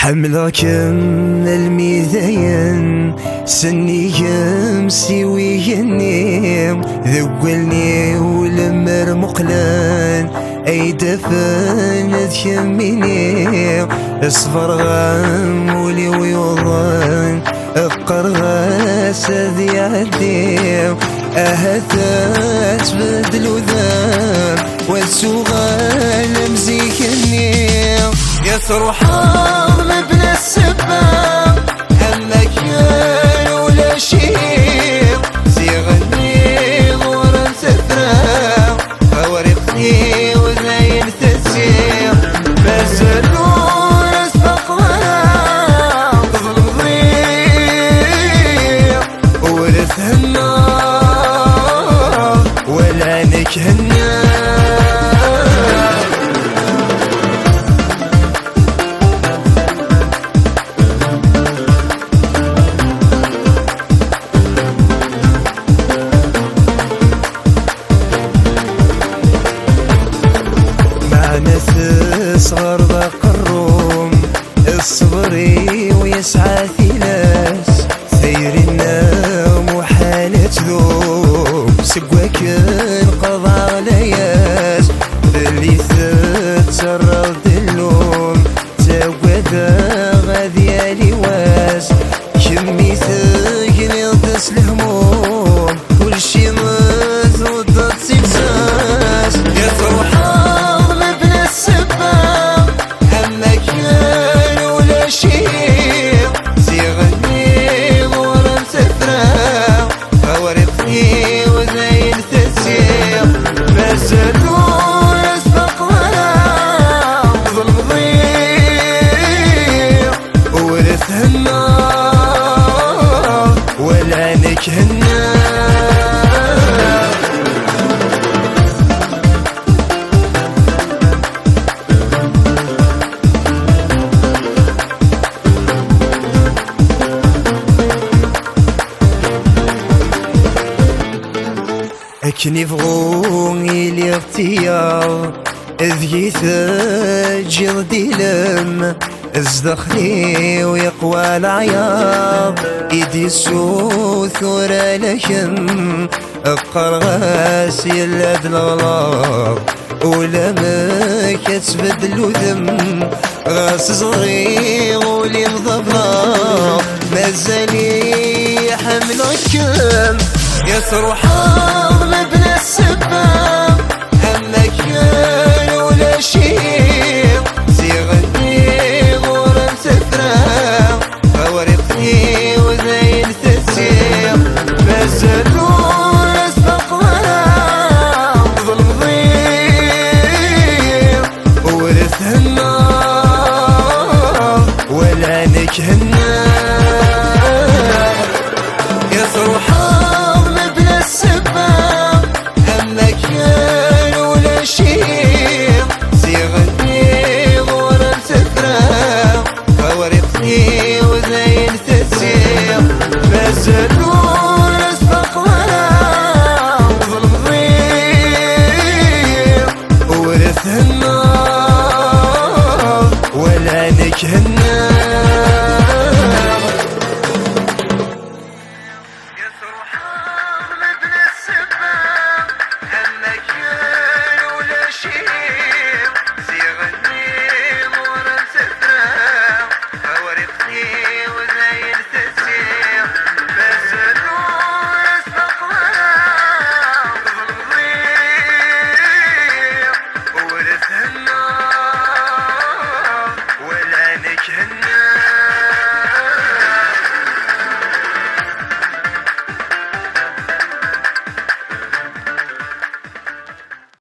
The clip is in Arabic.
حملكم الميزين سنيهم سويني ذقلني ولمر مقلان اي دفن ذكميني اصفر غام ولي ويوضان اقر غاس ذي عديم اهثات بدلو ذا والسوغال مزيكني يثر حرم ابن السباب اما كان ولا شيء زيغني ورا سفرا فورقني وزين تسير بزلون اسبق ولا ظلم ضيق ورث النار ولا نكه النار. صغر ذاق الروم الصبري ويسعى ثلاث ثير النوم وحالة ذوب سقوك انقضى علياس اللي تتسرد اللوم تاوذا غادي لواس كمي ثقني ضس الهموم كل شي مذود تسكساس يفرح ولا نكه النار. اكني فغوني الاختيار ذي ثجر ديلم ازدخلي ويقوى العياط ايدي السوث ورا لكم اقر غاسي الاد الغلاط ولا ما كتسبد الوذم غاس صغير ولي مضبلاط مازالي حملكم يثر حرم ابن السباب اما كان ولا شيء زيغني غورا سفرا فورقني وزين تسير بزلون اسبق ولا ظلم ضيق ورث النار ولا نكه النار. يثر حرم ابن السباب اما كان ولا شيء زيغني غورا سفرا فورقني وزين تسير بزلون اسبق ولا ظلم ضيق ورث النار ولا نكه النار. يثر حرم ابن السباب اما كان ولا شيء زيغني ورا سفرا فورقني وزين تسير بزلون اسبق ولا ظلم ضيق ورث النار ولا نكه النار.